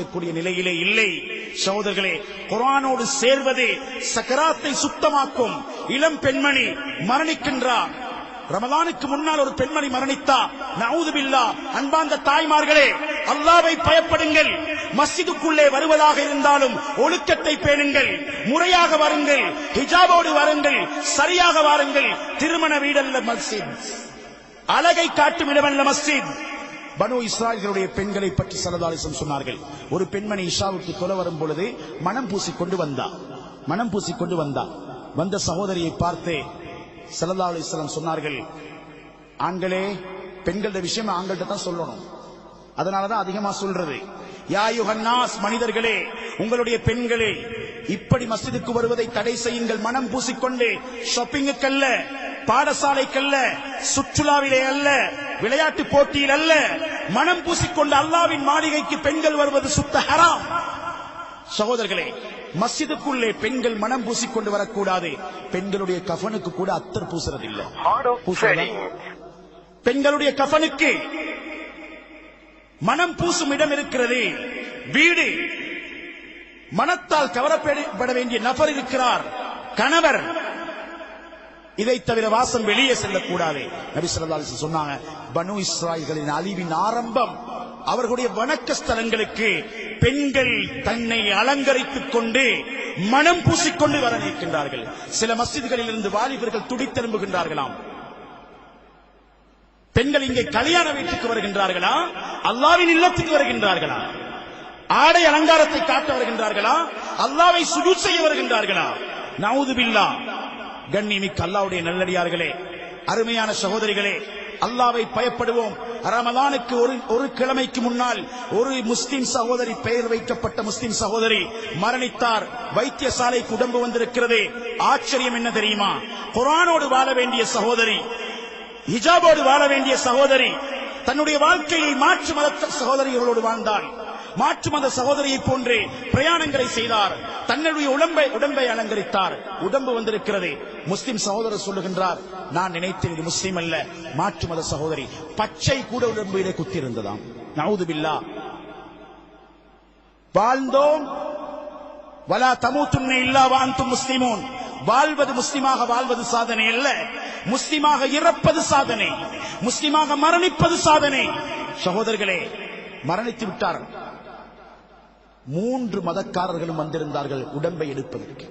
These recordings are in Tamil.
செய்யக்கூடிய நிலையிலே இல்லை. சகோதரர்களே, குர்ஆனோடு சேர்வது சக்கராத்தை சுத்தமாக்கும். இளம் பெண்மணி மரணிக்கின்றார். ரமலானுக்கு முன்னால் ஒரு பெண்மணி மரணித்தா, நஊது பில்லாஹ். அன்பார்ந்த தாய்மார்களே, அல்லாஹ்வை பயப்படுங்கள். மஸ்ஜிதுக்குள்ளே வருவதாக இருந்தாலும் ஒழுக்கத்தை பேணுங்கள், முறையாக வாருங்கள், ஹிஜாபோடு வாருங்கள், சரியாக வாருங்கள். திருமண வீடல்ல மஸ்ஜித், அழகை காட்டும் இடமல்ல மஸ்ஜித். பனு இஸ்ராயேலுடைய பெண்களை பற்றி ஸல்லல்லாஹு அலைஹி வஸல்லம் சொன்னார்கள். ஒரு பெண்மணி இஷாவுக்கு தொழ வரும் பொழுது மனம் பூசிக்கொண்டு வந்தா. வந்த சகோதரியை பார்த்து ஸல்லல்லாஹு அலைஹி வஸல்லம் சொன்னார்கள், ஆண்களே, பெண்களுடைய விஷயம் ஆண்கள்ட்ட தான் சொல்லணும், அதனாலதான் அதிகமா சொல்றது. யா அய்யுஹன்னாஸ், மனிதர்களே, உங்களுடைய பெண்களே, இப்படி மஸ்ஜிதுக்கு வருவதை தடை செய்யுங்கள். மனம் பூசிக்கொண்டு ஷாப்பிங்குக்கல்ல, பாடசாலைக்கல்ல, சுற்றுலாவிலே அல்ல, விளையாட்டு போட்டியில் அல்ல, மனம் பூசிக்கொண்டு அல்லாஹ்வின் மாளிகைக்கு பெண்கள் வருவது சுத்த ஹராம். சகோதரர்களே, மஸ்ஜிதுக்குள்ளே பெண்கள் மனம் பூசிக்கொண்டு வரக்கூடாது. பெண்களுடைய கஃனுக்கு கூட அத்தர் பூசுறதில்லை. பெண்களுடைய கஃனுக்கு மனம் பூசும் இடம் இருக்கிறது. வீடு, மனத்தால் கவரப்பட வேண்டிய நபர் இருக்கிறார், கணவர். இதை தவிர வாசம் வெளியே செல்லக்கூடாது. நபி ஸல்லல்லாஹு அலைஹி வஸல்லம் சொன்னாங்க, பனு இஸ்ராயேலின் அழிவின் ஆரம்பம் அவர்களுடைய வணக்க ஸ்தலங்களுக்கு பெண்கள் தன்னை அலங்கரித்துக் கொண்டு மனம் பூசிக்கொண்டு வர நிற்கின்றார்கள். சில மஸ்ஜிதுகளில் இருந்து வாலிபர்கள் துடித்தெலும்புகின்றார்களாம். பெண்கள் இங்கே கல்யாண வீட்டுக்கு வருகின்றார்களா, அல்லாஹ்வின் இல்லத்துக்கு வருகின்றார்களா, ஆடை அலங்காரத்தை காட்ட வருகின்றார்களா, அல்லாஹ்வை சுஜூத் செய்ய வருகின்றார்களா? நஊது பில்லாஹ். கண்ணியமிக்க அல்லாஹ்வுடைய நல்லடியார்களே, அருமையான சகோதரிகளே, அல்லாஹ்வை பயப்படுவோம். ரமலானுக்கு ஒரு கிழமைக்கு முன்னால் ஒரு முஸ்லிம் சகோதரி, பெயர் வைக்கப்பட்ட முஸ்லிம் சகோதரி மரணித்தார். வைத்தியசாலைக்கு உடம்பு வந்திருக்கிறது. ஆச்சரியம் என்ன தெரியுமா? குர்ஆனோடு வாழ வேண்டிய சகோதரி, ஹிஜாபோடு வாழ வேண்டிய சகோதரி, தன்னுடைய வாழ்க்கையை மாற்று மத சகோதரிகளோடு வாழ்ந்தாள். மாற்று மத சகோதரியை போன்று பிரயாணங்களை செய்தார். தன்னுடைய உடம்பை அலங்கரித்தார். உடம்பு வந்திருக்கிறது. முஸ்லிம் சகோதரர் சொல்லுகின்றார், நான் நினைத்தேன் இது முஸ்லிம் அல்ல, மாற்று மத சகோதரி. பச்சை கூட உடம்பிலே குத்தி இருந்ததாம். நஊது பில்லாஹ். வாழ்ந்தோம், வலா தமூதுன்ன இல்லா வ அன்தும் முஸ்லிமூன். வாழ்வது முஸ்லிமாக வாழ்வது சாதனை அல்ல, முஸ்லிமாக இறப்பது சாதனை, முஸ்லிமாக மரணிப்பது சாதனை. சகோதரர்களே, மரணித்து விட்டார். 3 மதக்காரர்களும் வந்திருந்தார்கள் உடம்பை எடுப்பதற்கு.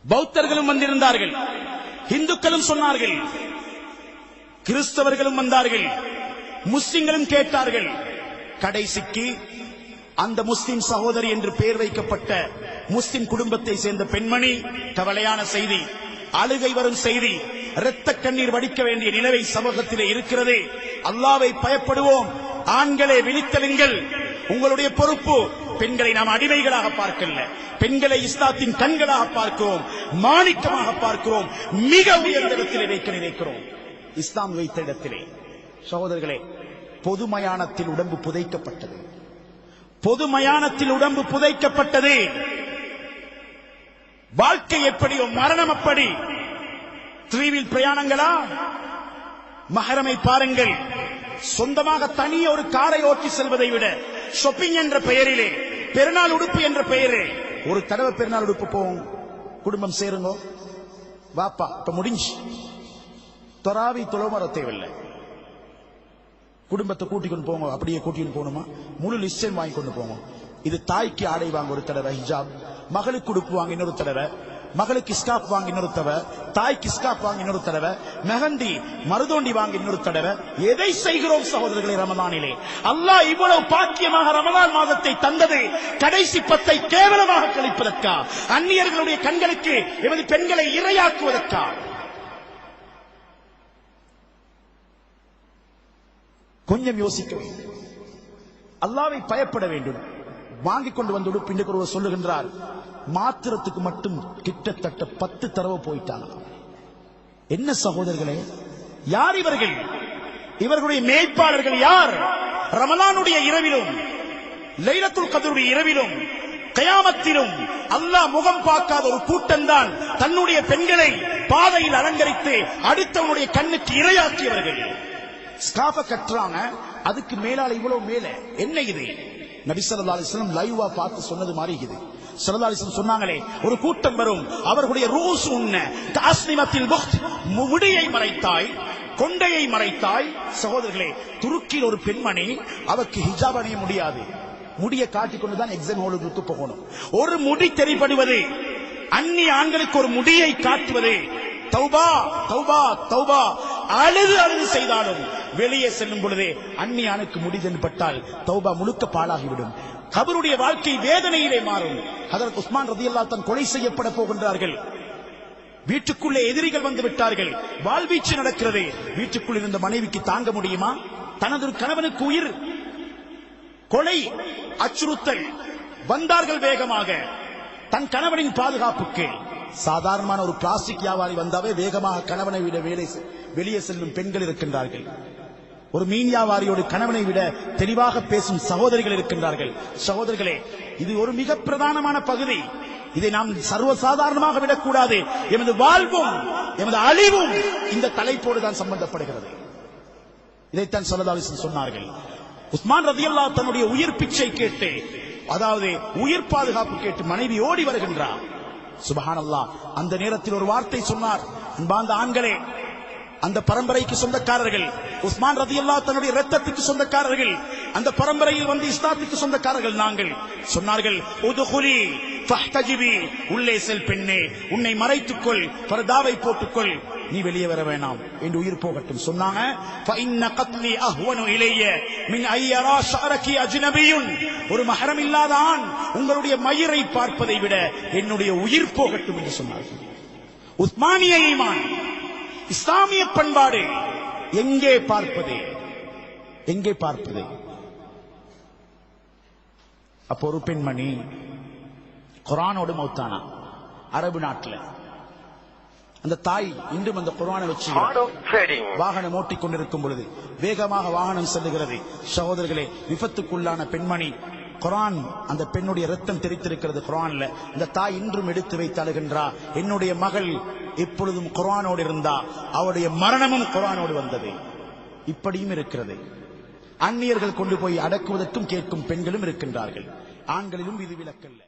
பௌத்தர்களும் வந்திருந்தார்கள், இந்துக்களும் சொன்னார்கள், கிறிஸ்தவர்களும் வந்தார்கள், முஸ்லிம்களும் கேட்டார்கள். கடைசிக்கு அந்த முஸ்லிம் சகோதரி என்று பெயர் வைக்கப்பட்ட முஸ்லிம் குடும்பத்தை சேர்ந்த பெண்மணி, கவலையான செய்தி, அழுகை வரும் செய்தி, இரத்த கண்ணீர் வடிக்க வேண்டிய நிலைமை சமூகத்திலே இருக்கிறது. அல்லாஹ்வை பயப்படுவோம். ஆண்களே, விழித்தெழுங்கள், உங்களுடைய பொறுப்பு. பெண்களை நாம் அடிமைகளாக பார்க்கல, பெண்களை இஸ்லாத்தின் கண்களாக பார்க்கிறோம், மாணிக்கமாக பார்க்கிறோம், மிக உயர்ந்த இடத்திலே வைக்க நினைக்கிறோம், இஸ்லாம் வைத்த இடத்திலே. சகோதரர்களே, பொது மயானத்தில் உடம்பு புதைக்கப்பட்டது. பொது மயானத்தில் உடம்பு புதைக்கப்பட்டது. வாழ்க்கை எப்படியோ மரணம் அப்படி. 3 வீல் பிரயாணங்களா? மஹரமை பாருங்கள். சொந்தமாக தனியே ஒரு காரை ஓட்டி செல்வதை விட ஷாப்பிங் என்ற பெயரிலே, பெருநாள் உடுப்பு என்ற பெயரே, ஒரு தடவை பெருநாள் உடுப்பு போவோம், குடும்பம் சேருங்க, வாப்பா இப்ப முடிஞ்சு, தொராவி தொழமர தேவையில்லை, குடும்பத்தை கூட்டிக்கொண்டு போங்க. அப்படியே கூட்டிட்டு போகணுமா? முழு லிஸ்ட் வாங்கி கொண்டு போங்க. இது தாய்க்கு ஆடை வாங்க ஒரு தடவை, ஹிஜாப், மகளுக்கு உடுப்பு வாங்க இன்னொரு தடவை, மகளுக்கு ஸ்காப் வாங்க இன்னொரு தடவை, தாய்க்கு ஸ்காப் வாங்க இன்னொரு தடவை, மெஹந்தி மருதோண்டி வாங்க இன்னொரு தடவை. எதை செய்கிறோம் சகோதரர்களே? ரமலானிலே அல்லாஹ் இவ்வளவு பாக்கியமாக ரமலான் மாதத்தை தந்தது கடைசி 10 கேவலமாக கழிப்பதற்கா? அந்நியர்களுடைய கண்களுக்கு எமது பெண்களை இரையாக்குவதற்கா? கொஞ்சம் யோசிக்க வேண்டும். அல்லாஹ்வை பயப்பட வேண்டும். வாங்கிக் கொண்டு வந்து உடுப்பு. இன்றைக்கு ஒருவர் சொல்லுகின்றார், மாத்திரத்துக்கு மட்டும் கிட்டத்தட்ட 10 தடவை போயிட்டாங்க. என்ன சகோதரர்களே, யார் இவர்கள்? இவர்களுடைய மேய்ப்பாளர்கள் யார்? ரமலானுடைய இரவிலும், லைலத்துல் கத்ருடைய இரவிலும், கயாமத்திலும் அல்லாஹ் முகம் பார்க்காத ஒரு கூட்டம் தான் தன்னுடைய பெண்களை பாதையில் அலங்கரித்து அடுத்தவனுடைய கண்ணுக்கு இரையாக்கியவர்கள். ஸ்காஃப கட்டுறாங்க, அதுக்கு மேலால இவ்வளவு மேல என்ன இது? நபி ஸல்லல்லாஹு அலைஹி வஸல்லம் லைவா பார்த்து சொன்னது மாதிரி இது. ஸல்லல்லாஹு அலைஹி வஸல்லம் சொன்னாங்களே, ஒரு கூட்டம் வரும், அவர்களுடைய ரூஸ் உன்ன காஸ்னிமத்தில் புக்த், முடியை மறைத்தாய், கொண்டையை மறைத்தாய். சகோதரர்களே, துருக்கியில் ஒரு பெண்மணி, அவருக்கு ஹிஜாப் அணிய முடியாது, முடியை காட்டிக்கொண்டுதான் எக்ஸாம் ஹாலுக்கு போகணும். ஒரு முடி தெரிபடுவது, அந்நிய ஆண்களுக்கு ஒரு முடியை காட்டுவது, தௌபா தௌபா தௌபா, அழுது அழுது செய்தாலும் வெளியே செல்லும் பொழுதே அந்நியானுக்கு முடி தென்பட்டால் தௌபா முழுக்க பாழாகிவிடும். கபருடைய வாழ்க்கை வேதனையிலே மாறும். ஹஜ்ரத் உஸ்மான் ரலியல்லாஹு அன்ஹு கொலை செய்யப்பட போகின்றார்கள். வீட்டுக்குள்ளே எதிரிகள் வந்து விட்டார்கள், வாழ்வீச்சு நடக்கிறது. வீட்டுக்குள் இருந்த மனைவிக்கு தாங்க முடியுமா? தனது கணவனுக்கு உயிர் கொலை அச்சுறுத்தல். வந்தார்கள் வேகமாக தன் கணவனின் பாதுகாப்புக்கு. சாதாரணமான ஒரு பிளாஸ்டிக் வியாபாரி வந்தாவே வேகமாக கணவனை விட வெளியே செல்லும் பெண்கள் இருக்கின்றார்கள். ஒரு மீன் வியாபாரியோடு கணவனை விட தெளிவாக பேசும் சகோதரிகள் இருக்கின்றார்கள். சகோதரர்களே, இது ஒரு மிக பிரதானமான பகுதி. இதை நாம் சர்வசாதாரணமாக விடக்கூடாது. எமது வாழ்வும் எமது அழிவும் இந்த தலைப்போடு தான் சம்பந்தப்படுகிறது. இதைத்தான் ஸல்லல்லாஹு அலைஹி வஸல்லம் சொன்னார்கள். உஸ்மான் ரலியல்லாஹு தன்னுடைய உயிர் பிச்சை கேட்டு, அதாவது உயிர் பாதுகாப்பு கேட்டு மனைவி ஓடி வருகின்றார். சுப்ஹானல்லாஹ். அந்த நேரத்தில் ஒரு வார்த்தை சொன்னார். அன்பார்ந்த ஆண்களே, அந்த பரம்பரைக்கு சொந்தக்காரர்கள், உஸ்மான் ரலியல்லாஹு தன்னுடைய இரத்தத்துக்கு சொந்தக்காரர்கள், அந்த பரம்பரையில் வந்து இஸ்லாத்துக்கு சொந்தக்காரர்கள் நாங்கள். சொன்னார்கள், உதுகுலி ஃபஹ்தஜிபி, உள்ளே செல் பெண்ணே, உன்னை மறைத்துக்கொள், பர்தாவை போட்டுக்கொள், நீ வெளியே வர வேண்டாம் என்று உயிர் போகட்டும் சொன்னாங்க. ஃபஇன்ன கத்லி அஹ்வனு இலைய மின் ஐயரா ஷஅரகி அஜ்னபியுன், ஒரு மஹரம் இல்லாத ஆண் உங்களுடைய மயிரை பார்ப்பதை விட என்னுடைய உயிர் போகட்டும் என்று சொன்னார்கள். உஸ்மானிய ஈமான், இஸ்லாமிய பண்பாடு எங்கே பார்ப்பது? எங்கே பார்ப்பது? அப்போ ஒரு பெண்மணி குர்ஆனோடு மௌத்தானா அரபு நாட்டில். அந்த தாய் இன்றும் அந்த குர்ஆனை வச்சு வாகனம் ஓட்டிக் கொண்டிருக்கும் பொழுது வேகமாக வாகனம் செல்லுகிறது. சகோதரர்களே, விபத்துக்குள்ளான பெண்மணி, குர்ஆன் அந்த பெண்ணுடைய ரத்தம் தெரித்திருக்கிறது குர்ஆன்ல. இந்த தாய் இன்றும் எடுத்து வைத்து அழுகின்றா, என்னுடைய மகள் எப்பொழுதும் குர்ஆனோடு இருந்தா, அவருடைய மரணமும் குர்ஆனோடு வந்தது. இப்படியும் இருக்கிறது. அந்நியர்கள் கொண்டு போய் அடக்குவதற்கும் கேட்கும் பெண்களும் இருக்கின்றார்கள். ஆண்களிலும் இது விலக்கல்ல.